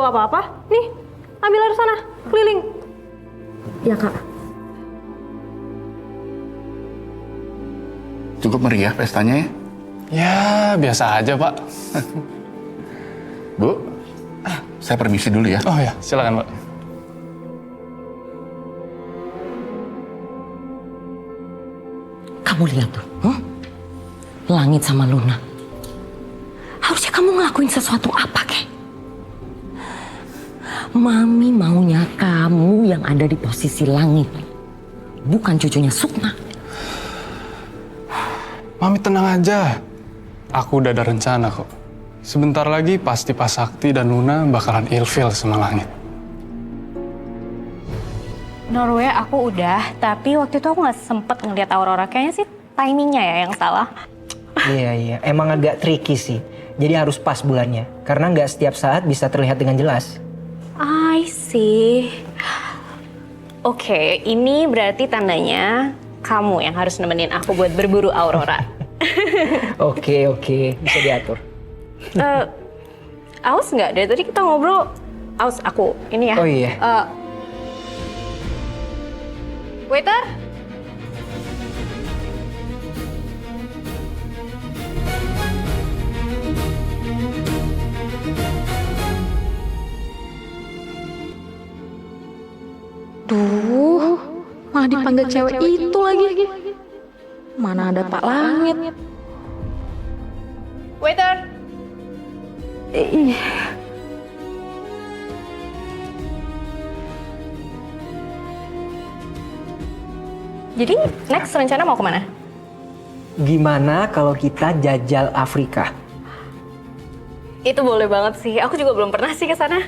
apa-apa. Nih, ambil air sana, keliling. Ya, Kak. Cukup meriah pestanya ya? Ya, biasa aja, Pak. Bu, saya permisi dulu ya. Oh ya, silakan, Pak. Kamu lihat tuh, Langit sama Luna. Harusnya kamu ngelakuin sesuatu apa, kek? Mami maunya kamu yang ada di posisi Langit, bukan cucunya Sukma. Mami tenang aja. Aku udah ada rencana kok. Sebentar lagi pasti Pak Sakti dan Luna bakalan ilfil sama Langit. Norway aku udah, tapi waktu itu aku nggak sempet ngeliat Aurora. Kayaknya sih timingnya ya yang salah. Iya, emang agak tricky sih. Jadi harus pas bulannya, karena nggak setiap saat bisa terlihat dengan jelas. I see. Oke, ini berarti tandanya kamu yang harus nemenin aku buat berburu Aurora. Oke, bisa diatur. Aus nggak? Dari tadi kita ngobrol. Aus, aku ini ya. Oh iya. Waiter. Duh, malah dipanggil cewek itu lagi. Mana ada Pak Langit. Waiter. Jadi next rencana mau kemana? Gimana kalau kita jajal Afrika? Itu boleh banget sih. Aku juga belum pernah sih ke sana.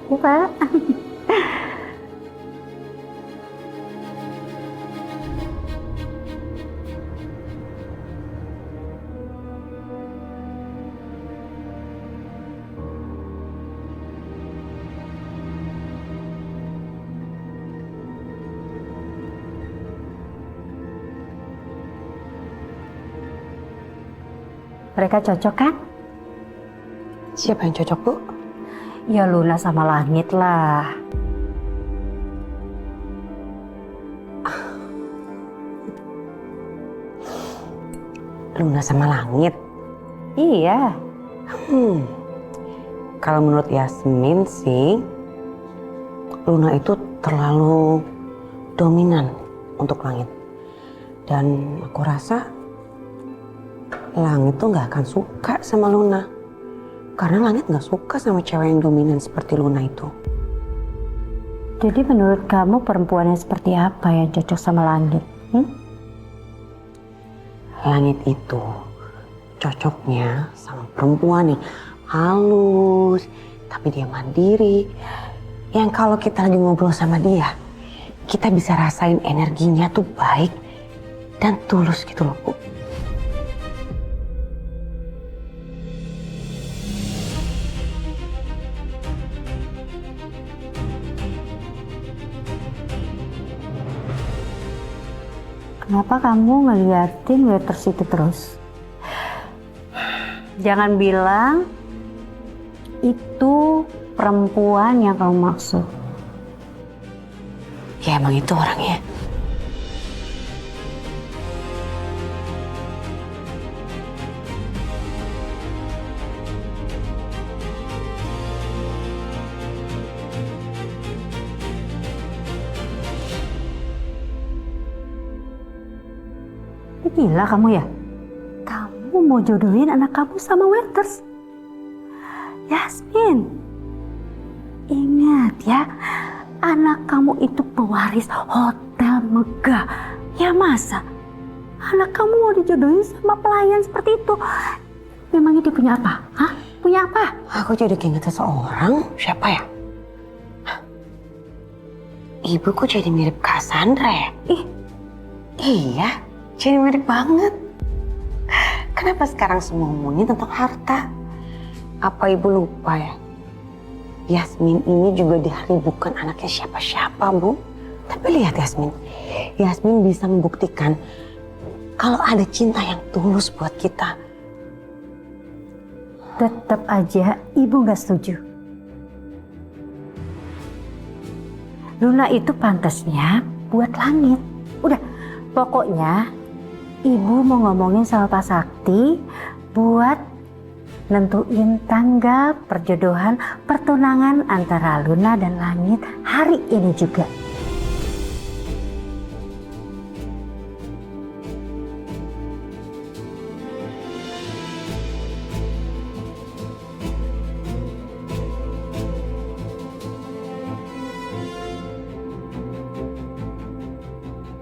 Ya, Pak. Mereka cocok kan? Siapa yang cocok, Bu? Ya Luna sama Langit lah. Luna sama Langit? Iya. Kalau menurut Yasmin sih, Luna itu terlalu dominan untuk Langit. Dan aku rasa Langit tuh gak akan suka sama Luna. Karena Langit gak suka sama cewek yang dominan seperti Luna itu. Jadi menurut kamu perempuan yang seperti apa yang cocok sama Langit? Langit itu cocoknya sama perempuan yang halus, tapi dia mandiri. Yang kalau kita lagi ngobrol sama dia, kita bisa rasain energinya tuh baik dan tulus gitu loh, Bu. Kenapa kamu ngeliatin waiters itu terus? Jangan bilang itu perempuan yang kamu maksud. Ya emang itu orangnya. Gila kamu ya? Kamu mau jodohin anak kamu sama waiters? Yasmin, ingat ya, anak kamu itu pewaris hotel megah. Ya masa anak kamu mau dijodohin sama pelayan seperti itu? Memangnya dia punya apa? Hah? Punya apa? Aku jadi keinget seseorang. Siapa ya? Ibuku jadi mirip Cassandra ya? Iya, jadi mirip banget. Kenapa sekarang semua ngomongin tentang harta? Apa ibu lupa ya? Yasmin ini juga di hari bukan anaknya siapa-siapa, Bu. Tapi lihat Yasmin. Yasmin bisa membuktikan kalau ada cinta yang tulus buat kita. Tetap aja ibu gak setuju. Luna itu pantasnya buat langit. Udah, pokoknya ibu mau ngomongin sama Pak Sakti buat nentuin tanggal perjodohan pertunangan antara Luna dan Langit hari ini juga.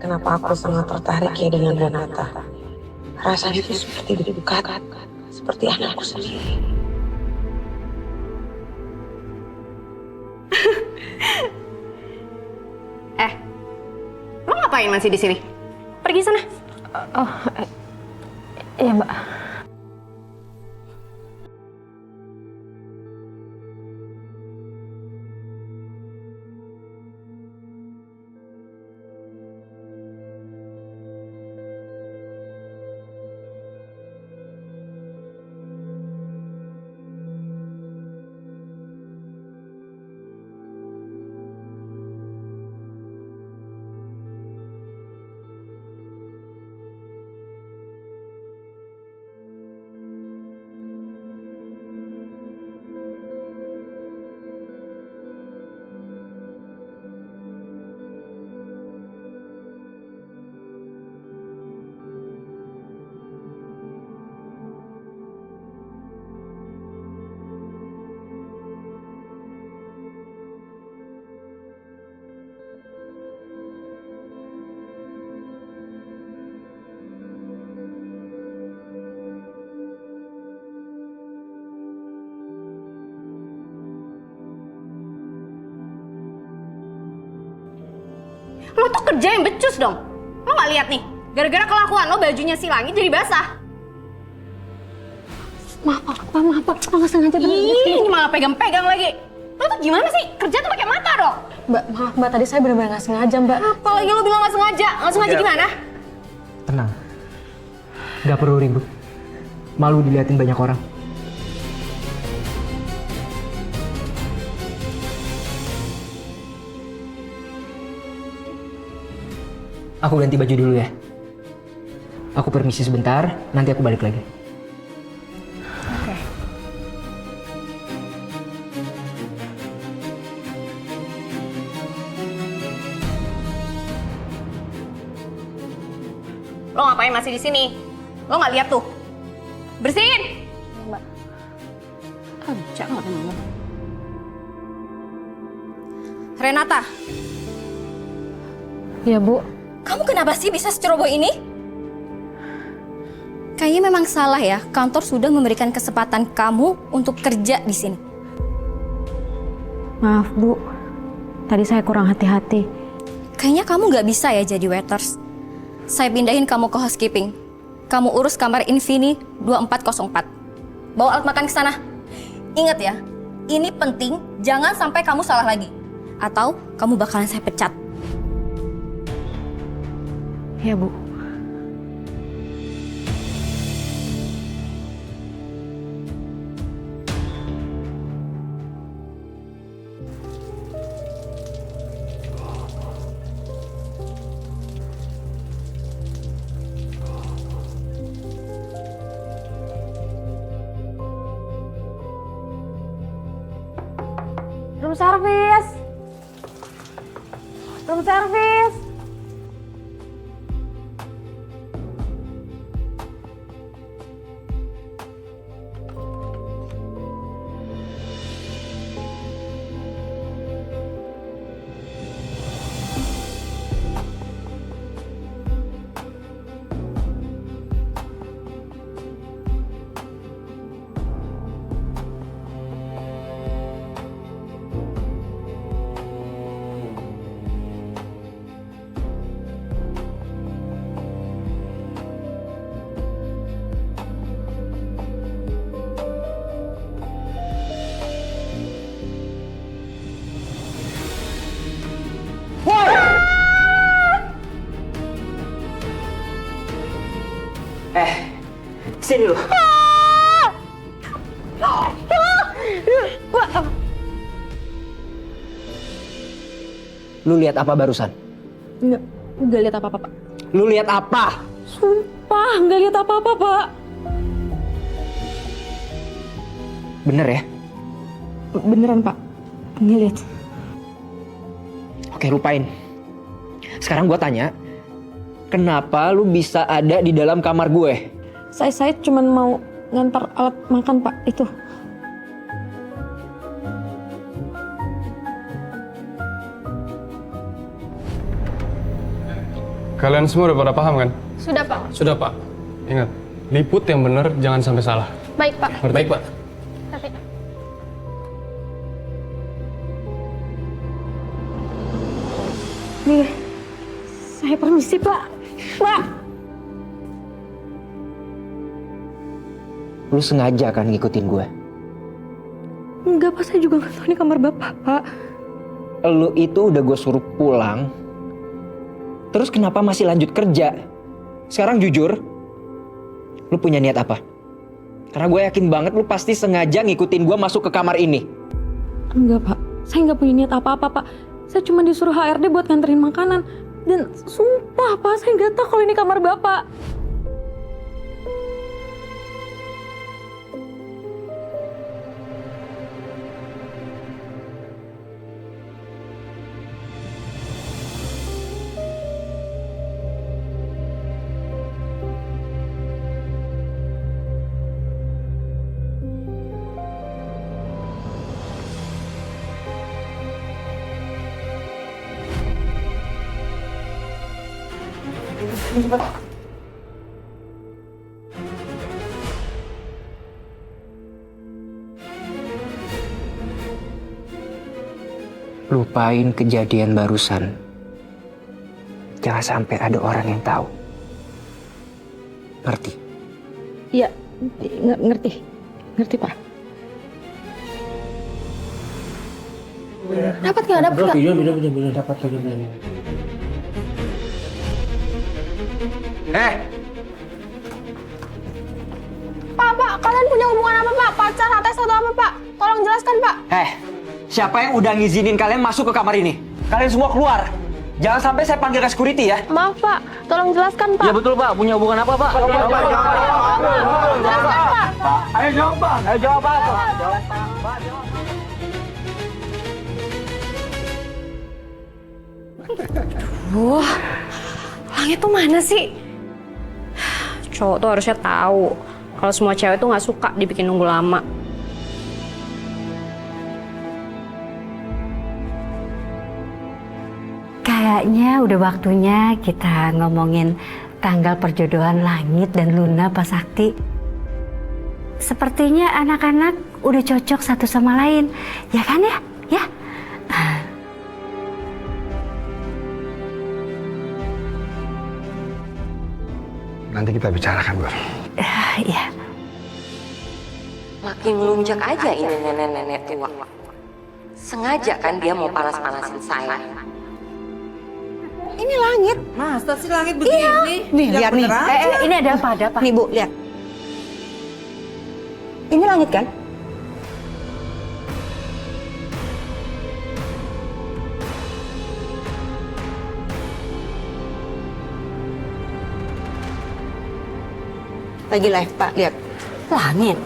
Kenapa aku sangat tertarik ya dengan Renata? Rasanya itu seperti dekat, seperti anakku sendiri. Lo ngapain masih di sini? Pergi sana. Iya Mbak. Lo tuh kerja yang becus dong. Lo gak lihat nih, gara-gara kelakuan lo bajunya si Langit jadi basah. Maaf Pak. Aku nggak sengaja. Ih, ini malah pegang-pegang lagi. Lo tuh gimana sih? Kerja tuh pakai mata dong. Mbak, maaf Mbak. Tadi saya benar-benar nggak sengaja Mbak. Apalagi lo bilang gak sengaja. Gak sengaja gimana? Tenang. Gak perlu ribut. Malu diliatin banyak orang. Aku ganti baju dulu ya. Aku permisi sebentar, nanti aku balik lagi. Lo ngapain masih di sini? Lo nggak lihat tuh? Bersihin. Mbak. Kerja nggak ngomong. Renata, Iya Bu. kamu kenapa sih bisa seceroboh ini? Kayaknya memang salah ya. Kantor sudah memberikan kesempatan kamu untuk kerja di sini. Maaf Bu, tadi saya kurang hati-hati. Kayaknya kamu nggak bisa ya jadi waiters. Saya pindahin kamu ke housekeeping. Kamu urus kamar Infini 2404. Bawa alat makan ke sana. Ingat ya, ini penting, jangan sampai kamu salah lagi. Atau kamu bakalan saya pecat. Ya Bu. Room service. Room service. Sini lo. Lu lihat apa barusan? Nggak lihat apa-apa, Pak. Lu lihat apa? Sumpah, nggak lihat apa-apa, Pak. Bener ya? Beneran, Pak. Nggak lihat. Oke, lupain. Sekarang gue tanya, kenapa lu bisa ada di dalam kamar gue? Saya cuma mau ngantar alat makan, Pak. Itu. Kalian semua udah pada paham kan? Sudah, Pak. Sudah, Pak. Ingat, liput yang benar, jangan sampai salah. Baik, Pak. Baik, Pak. Tapi Nih, saya permisi, Pak. Pak! Lu sengaja kan ngikutin gue? Enggak, Pak. Saya juga nggak tahu ini kamar Bapak, Pak. Lu itu udah gue suruh pulang, terus kenapa masih lanjut kerja? Sekarang jujur, lu punya niat apa? Karena gue yakin banget lu pasti sengaja ngikutin gue masuk ke kamar ini. Enggak, Pak. Saya nggak punya niat apa-apa, Pak. Saya cuma disuruh HRD buat nganterin makanan. Dan sumpah, Pak, saya nggak tahu kalau ini kamar Bapak. Lupain kejadian barusan. Jangan sampai ada orang yang tahu. Ngerti? Iya, ngerti. Ngerti, Pak. dapat nggak? Dapat nggak? Pak, kalian punya hubungan apa, Pak? Pacar, ates atau apa, Pak? Tolong jelaskan, Pak. Siapa yang udah ngizinin kalian masuk ke kamar ini? Kalian semua keluar. Jangan sampai saya panggil ke security ya. Maaf, Pak. Tolong jelaskan, Pak. Ya betul, Pak. Punya hubungan apa, Pak? Jelaskan, Pak. Ayo jawab, Pak. Ayo jawab, Pak. Wah, Langit tuh mana sih? Cowok tuh harusnya tahu kalau semua cewek tuh nggak suka dibikin nunggu lama. Kayaknya udah waktunya kita ngomongin tanggal perjodohan Langit dan Luna, Pak Sakti. Sepertinya anak-anak udah cocok satu sama lain, ya kan ya? Ya. Nanti kita bicarakan, Bro. Iya. Makin melunjak aja ini nenek-nenek tua. Sengaja kan dia mau panas-panasin saya. Ini Langit. Masa sih Langit begini? Nih, lihat nih. Ini ada apa? Ada apa? Nih, Bu, lihat. Ini Langit kan? Lagi live, Pak. Lihat. Langit.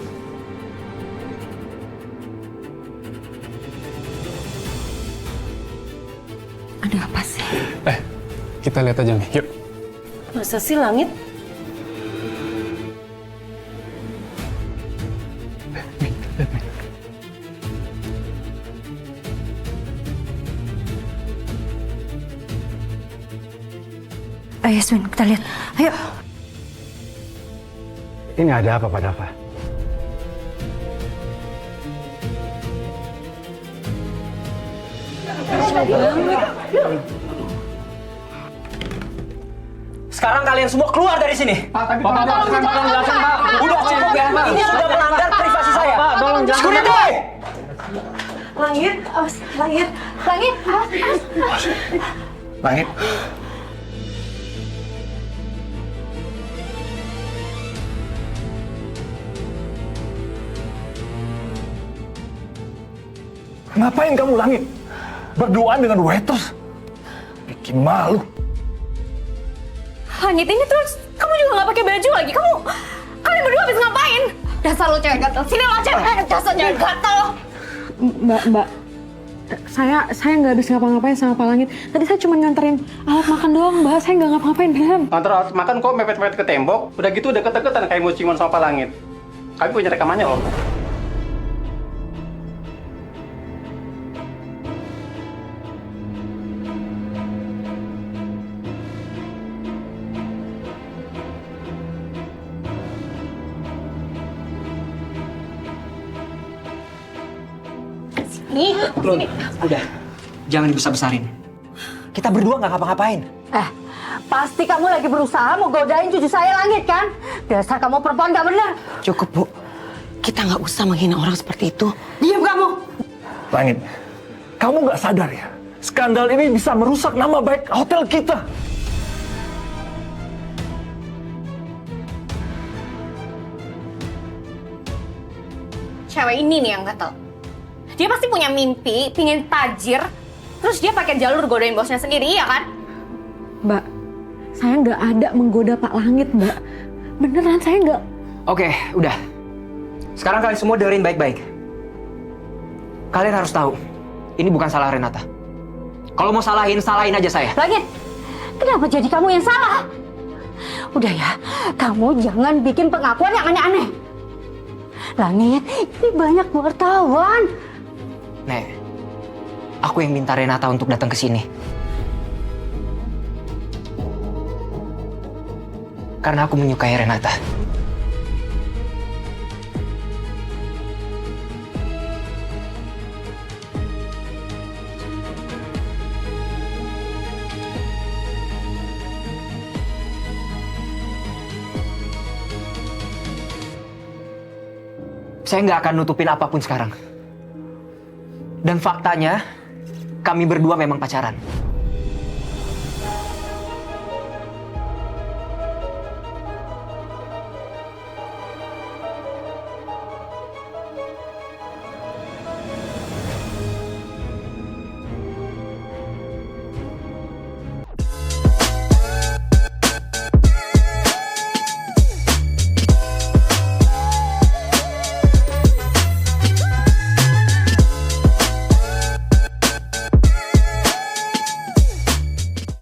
Ada apa sih? Kita lihat aja nih, yuk. Masa sih Langit? Ayo, Yasmin, kita lihat. Ayo. Ini ada apa, Pak Dava? Sekarang kalian semua keluar dari sini. Pak, tolong jelasin, Pak. Udah cukup ya, Pak. Ini sudah melanggar privasi saya. Pak, tolong jelasin. Security! Langit, awas. Langit, Langit, awas. Langit. Ngapain kamu Langit? Berduaan dengan waiters? Bikin malu. Langit ini terus kamu juga nggak pakai baju lagi. Kalian berdua habis ngapain? Dasar lo cewek gatel. Sini lo cewek. Dasar cewek gatel. Mbak, saya nggak habis ngapa-ngapain sama Pak Langit. Tadi saya cuma nganterin alat makan doang, Mbak. Saya nggak ngapa-ngapain, beneran. Antar alat makan kok mepet-mepet ke tembok. Udah gitu deket-deketan kayak mau ciuman sama Pak Langit. Kami punya rekamannya loh. Lun, udah. Jangan dibesar-besarin. Kita berdua nggak ngapa-ngapain. Pasti kamu lagi berusaha mau godain cucu saya Langit kan? Dasar kamu perempuan gak benar. Cukup, Bu. Kita nggak usah menghina orang seperti itu. Diam kamu. Langit, kamu nggak sadar ya? Skandal ini bisa merusak nama baik hotel kita. Cewek ini nih yang gatel. Dia pasti punya mimpi, pingin tajir, terus dia pakai jalur godain bosnya sendiri, ya kan? Mbak, saya nggak ada menggoda Pak Langit, Mbak. Beneran saya nggak. Oke, udah. Sekarang kalian semua dengerin baik-baik. Kalian harus tahu, ini bukan salah Renata. Kalau mau salahin aja saya. Langit, kenapa jadi kamu yang salah? Udah ya, kamu jangan bikin pengakuan yang aneh-aneh. Langit, ini banyak wartawan. Nek, aku yang minta Renata untuk datang ke sini. Karena aku menyukai Renata. Saya nggak akan nutupin apapun sekarang. Dan faktanya, kami berdua memang pacaran.